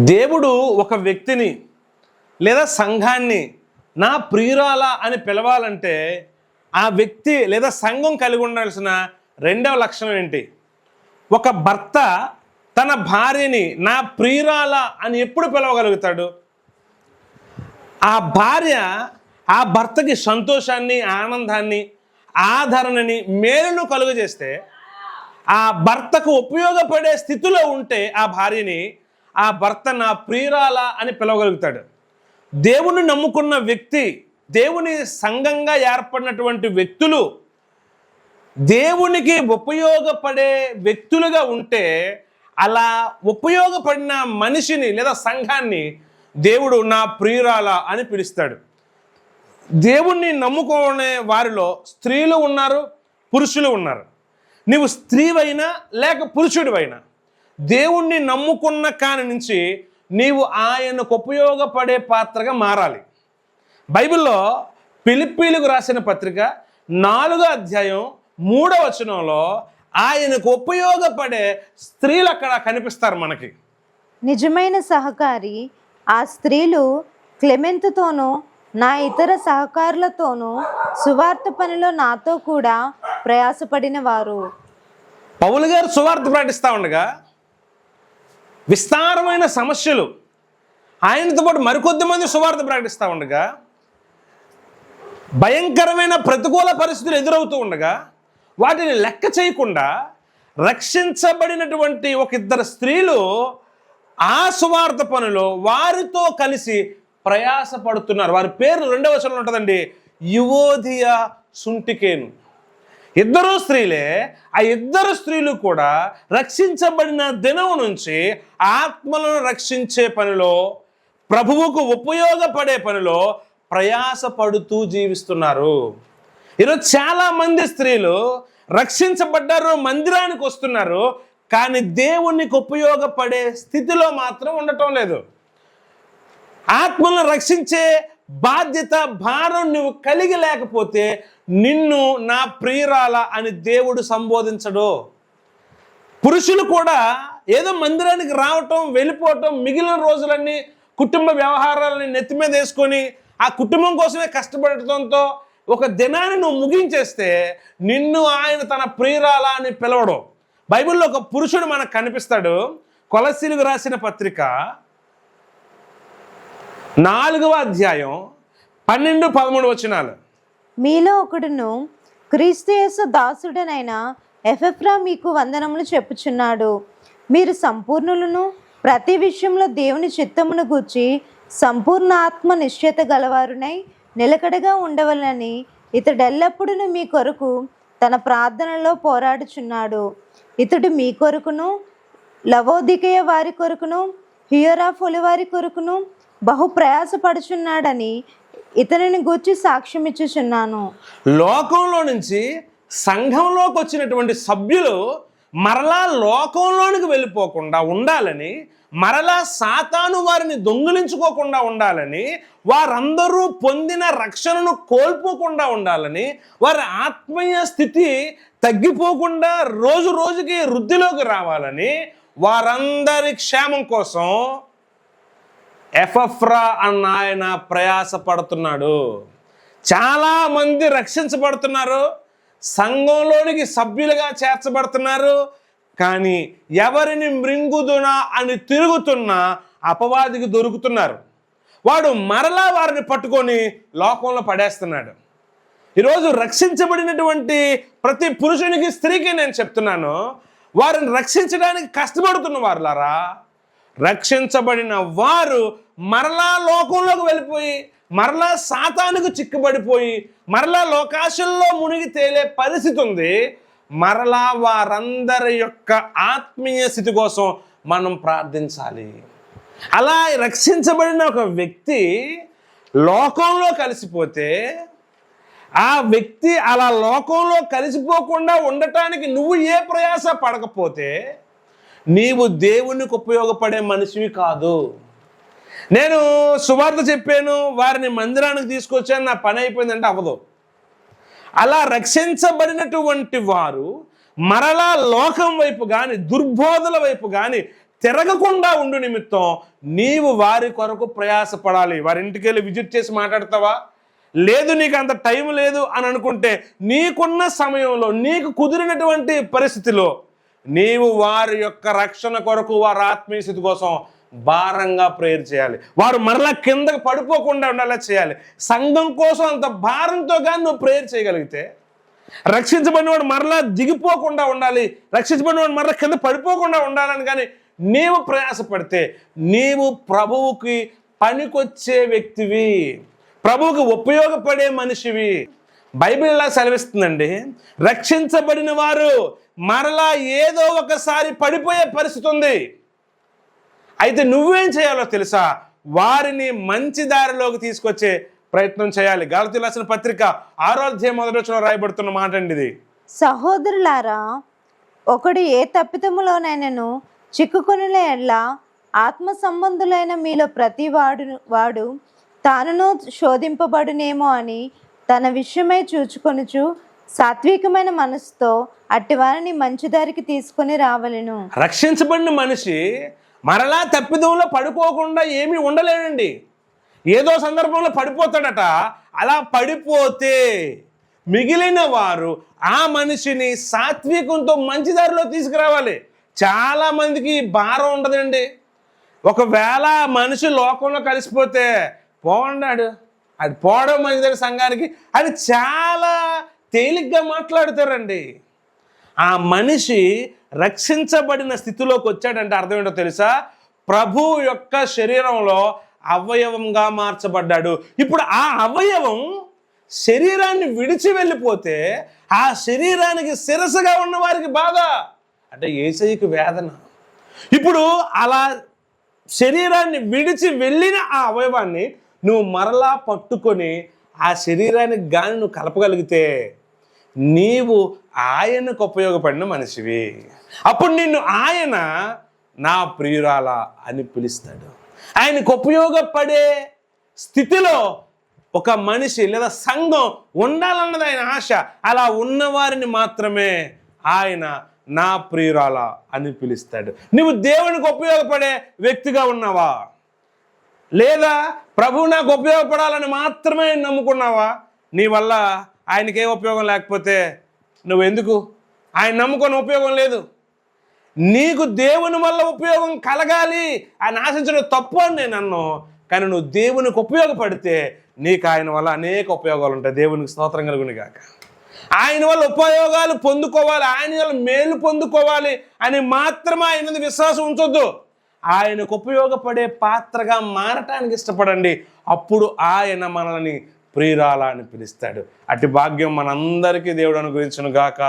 దేవుడు ఒక వ్యక్తిని లేదా సంఘాన్ని నా ప్రియురాల అని పిలవాలంటే ఆ వ్యక్తి లేదా సంఘం కలిగి ఉండాల్సిన రెండవ లక్షణం ఏంటి? ఒక భర్త తన భార్యని నా ప్రియురాల అని ఎప్పుడు పిలవగలుగుతాడు? ఆ భార్య ఆ భర్తకి సంతోషాన్ని, ఆనందాన్ని, ఆదరణని, మేలును కలుగజేస్తే ఆ భర్తకు ఉపయోగపడే స్థితిలో ఉంటే ఆ భార్యని ఆ భర్త నా ప్రియురాల అని పిలవగలుగుతాడు. దేవుని నమ్ముకున్న వ్యక్తి, దేవుని సంఘంగా ఏర్పడినటువంటి వ్యక్తులు దేవునికి ఉపయోగపడే వ్యక్తులుగా ఉంటే అలా ఉపయోగపడిన మనిషిని లేదా సంఘాన్ని దేవుడు నా ప్రియురాల అని పిలుస్తాడు. దేవుణ్ణి నమ్ముకునే వారిలో స్త్రీలు ఉన్నారు, పురుషులు ఉన్నారు. నీవు స్త్రీవైనా లేక పురుషుడివైనా దేవుణ్ణి నమ్ముకున్న కాని నుంచి నీవు ఆయనకు ఉపయోగపడే పాత్రగా మారాలి. బైబిల్లో ఫిలిప్పీలకు రాసిన పత్రిక 4వ అధ్యాయం 3వ వచనంలో ఆయనకు ఉపయోగపడే స్త్రీలు అక్కడ కనిపిస్తారు మనకి. నిజమైన సహకారి ఆ స్త్రీలు క్లెమెంతుతోనూ నా ఇతర సహకారులతోనూ సువార్త పనిలో నాతో కూడా ప్రయాసపడిన వారు. పౌలు గారు సువార్త ప్రకటిస్తూ ఉండగా విస్తారమైన సమస్యలు, ఆయనతో పాటు మరికొద్ది మంది సువార్త ప్రకటిస్తూ ఉండగా భయంకరమైన ప్రతికూల పరిస్థితులు ఎదురవుతూ ఉండగా వాటిని లెక్క చేయకుండా రక్షించబడినటువంటి ఒక ఇద్దరు స్త్రీలు ఆ సువార్త పనిలో వారితో కలిసి ప్రయాసపడుతున్నారు. వారి పేరు 2వ వచనంలో ఉంటుందండి, యువోదియా, సుంటికేను. ఇద్దరు స్త్రీలే. ఆ ఇద్దరు స్త్రీలు కూడా రక్షించబడిన దినం నుంచి ఆత్మలను రక్షించే పనిలో, ప్రభువుకు ఉపయోగపడే పనిలో ప్రయాసపడుతూ జీవిస్తున్నారు. ఈరోజు చాలా మంది స్త్రీలు రక్షించబడ్డారు, మందిరానికి వస్తున్నారు, కానీ దేవునికి ఉపయోగపడే స్థితిలో మాత్రం ఉండటం లేదు. ఆత్మలను రక్షించే బాధ్యత, భారం నువ్వు కలిగి లేకపోతే నిన్ను నా ప్రియురాల అని దేవుడు సంబోధించడు. పురుషులు కూడా ఏదో మందిరానికి రావటం, వెళ్ళిపోవటం, మిగిలిన రోజులన్నీ కుటుంబ వ్యవహారాలని నెత్తి మీద వేసుకొని ఆ కుటుంబం కోసమే కష్టపడటంతో ఒక దినాన్ని నువ్వు ముగించేస్తే నిన్ను ఆయన తన ప్రియురాల అని పిలవడం. బైబిల్లో ఒక పురుషుడు మనకు కనిపిస్తాడు. కొలస్సీలకు రాసిన పత్రిక 4వ అధ్యాయం 12-13 వచనాలు. మీలో ఒకడును క్రీస్తు యేసు దాసుడనైన ఎపెఫ్రా మీకు వందనములు చెప్పుచున్నాడు. మీరు సంపూర్ణులను, ప్రతి విషయంలో దేవుని చిత్తమును గూర్చి సంపూర్ణ ఆత్మ నిశ్చయత గలవారునై నిలకడగా ఉండవలని ఇతడెల్లప్పుడూ మీ కొరకు తన ప్రార్థనలో పోరాడుచున్నాడు. ఇతడు మీ కొరకును, లవోదికయ వారి కొరకును, హియరాఫొలి వారి కొరకును బహు ప్రయాసపడుచున్నాడని ఇతనిని గూర్చి సాక్ష్యం ఇచ్చుచున్నాను. లోకంలో నుంచి సంఘంలోకి వచ్చినటువంటి సభ్యులు మరలా లోకంలోనికి వెళ్ళిపోకుండా ఉండాలని, మరలా సాతాను వారిని దొంగిలించుకోకుండా ఉండాలని, వారందరూ పొందిన రక్షణను కోల్పోకుండా ఉండాలని, వారి ఆత్మీయ స్థితి తగ్గిపోకుండా రోజు రోజుకి వృద్ధిలోకి రావాలని, వారందరి క్షేమం కోసం ఎపెఫ్రా అన్న ఆయన ప్రయాసపడుతున్నాడు. చాలామంది రక్షించబడుతున్నారు, సంఘంలోనికి సభ్యులుగా చేర్చబడుతున్నారు, కానీ ఎవరిని మృంగుదునా అని తిరుగుతున్న అపవాదికి దొరుకుతున్నారు. వాడు మరలా వారిని పట్టుకొని లోకంలో పడేస్తున్నాడు. ఈరోజు రక్షించబడినటువంటి ప్రతి పురుషునికి, స్త్రీకి నేను చెప్తున్నాను, వారిని రక్షించడానికి కష్టపడుతున్న వారులారా, రక్షించబడిన వారు మరలా లోకంలోకి వెళ్ళిపోయి, మరలా సాతానుకు చిక్కుబడిపోయి, మరలా లోకాశల్లో మునిగి తేలే పరిస్థితి ఉంది. మరలా వారందరి యొక్క ఆత్మీయ స్థితి కోసం మనం ప్రార్థించాలి. అలా రక్షించబడిన ఒక వ్యక్తి లోకంలో కలిసిపోతే, ఆ వ్యక్తి అలా లోకంలో కలిసిపోకుండా ఉండటానికి నువ్వు ఏ ప్రయాస పడకపోతే నీవు దేవునికి ఉపయోగపడే మనిషివి కాదు. నేను సువార్త చెప్పాను, వారిని మందిరానికి తీసుకొచ్చాను, నా పని అయిపోయిందంటే అవ్వదు. అలా రక్షించబడినటువంటి వారు మరలా లోకం వైపు కానీ, దుర్బోధల వైపు కానీ, తిరగకుండా ఉండు నిమిత్తం నీవు వారి కొరకు ప్రయాసపడాలి. వారి ఇంటికి వెళ్ళి విజిట్ చేసి మాట్లాడతావా? లేదు, నీకు అంత టైం లేదు అని అనుకుంటే నీకున్న సమయంలో నీకు కుదిరినటువంటి పరిస్థితిలో నీవు వారి యొక్క రక్షణ కొరకు, వారి ఆత్మీయ స్థితి కోసం భారంగా ప్రేయర్ చేయాలి. వారు మరలా కిందకి పడిపోకుండా ఉండేలా చేయాలి. సంఘం కోసం అంత భారంతో కానీ నువ్వు ప్రేయర్ చేయగలిగితే, రక్షించబడినవాడు మరలా దిగిపోకుండా ఉండాలి, రక్షించబడినవాడు మరలా కింద పడిపోకుండా ఉండాలని కానీ నీవు ప్రయాసపడితే నీవు ప్రభువుకి పనికొచ్చే వ్యక్తివి, ప్రభువుకి ఉపయోగపడే మనిషివి. బైబిల్ ఇలా సెలవిస్తుందండి, రక్షించబడిన వారు మరలా ఏదో ఒకసారి పడిపోయే పరిస్థితి ఉంది. అయితే నువ్వేం చేయాలో తెలుసా? వారిని మంచి దారిలోకి తీసుకొచ్చే ప్రయత్నం చేయాలి. గలతీయులకు రాసిన పత్రిక 6వ అధ్యాయం 1వ వచనంలో రాయబడుతున్న మాట అండి ఇది. సహోదరులారా, ఒకడు ఏ తప్పిదములోనైనను చిక్కుకొనిన ఎడల ఆత్మ సంబంధులైన మీలో ప్రతి వాడు తానును శోధింపబడునేమో అని తన విషయమై చూచుకొనుచు సాత్వికమైన మనసుతో అట్టివారిని మంచి దారికి తీసుకొని రావలెను. రక్షించబడిన మనిషి మరలా తప్పిదంలో పడిపోకుండా ఏమీ ఉండలేడండి. ఏదో సందర్భంలో పడిపోతాడట. అలా పడిపోతే మిగిలిన వారు ఆ మనిషిని సాత్వికంతో మంచి దారిలో తీసుకురావాలి. చాలా మందికి భారం ఉండదండి. ఒకవేళ మనిషి లోకంలో కలిసిపోతే పోవన్నాడు, అది పోవడం మంచిదని సంఘానికి అది చాలా తేలిగ్గా మాట్లాడతారండి. ఆ మనిషి రక్షించబడిన స్థితిలోకి వచ్చాడంటే అర్థం ఏంటో తెలుసా? ప్రభు యొక్క శరీరంలో అవయవంగా మార్చబడ్డాడు. ఇప్పుడు ఆ అవయవం శరీరాన్ని విడిచి వెళ్ళిపోతే ఆ శరీరానికి శిరస్సుగా ఉన్న వారికి బాధ, అంటే యేసయ్యకి వేదన. ఇప్పుడు అలా శరీరాన్ని విడిచి వెళ్ళిన ఆ అవయవాన్ని నువ్వు మరలా పట్టుకొని ఆ శరీరానికి కానీ నువ్వు కలపగలిగితే నీవు ఆయనకు ఉపయోగపడిన మనిషివి. అప్పుడు నిన్ను ఆయన నా ప్రియురాల అని పిలుస్తాడు. ఆయనకు ఉపయోగపడే స్థితిలో ఒక మనిషి లేదా సంఘం ఉండాలన్నది ఆయన ఆశ. అలా ఉన్నవారిని మాత్రమే ఆయన నా ప్రియురాల అని పిలుస్తాడు. నువ్వు దేవునికి ఉపయోగపడే వ్యక్తిగా ఉన్నావా? లేదా ప్రభు నాకు ఉపయోగపడాలని మాత్రమే నమ్ముకున్నావా? నీ వల్ల ఆయనకే ఉపయోగం లేకపోతే నువ్వెందుకు? ఆయన నమ్ముకొని ఉపయోగం లేదు. నీకు దేవుని వల్ల ఉపయోగం కలగాలి అని ఆశించడం తప్పు అని నేను అన్నాను. కానీ నువ్వు దేవునికి ఉపయోగపడితే నీకు ఆయన వల్ల అనేక ఉపయోగాలు ఉంటాయి. దేవునికి స్తోత్రం కలుగును గాక. ఆయన వల్ల ఉపయోగాలు పొందుకోవాలి, ఆయన వల్ల మేలు పొందుకోవాలి అని మాత్రమే ఆయన మీద విశ్వాసం ఉంచొద్దు. ఆయనకు ఉపయోగపడే పాత్రగా మారటానికి ఇష్టపడండి. అప్పుడు ఆయన మనల్ని ప్రియురాల అని పిలుస్తాడు. అట్టి భాగ్యం మనందరికీ దేవుడు అనుగ్రహించును గాక.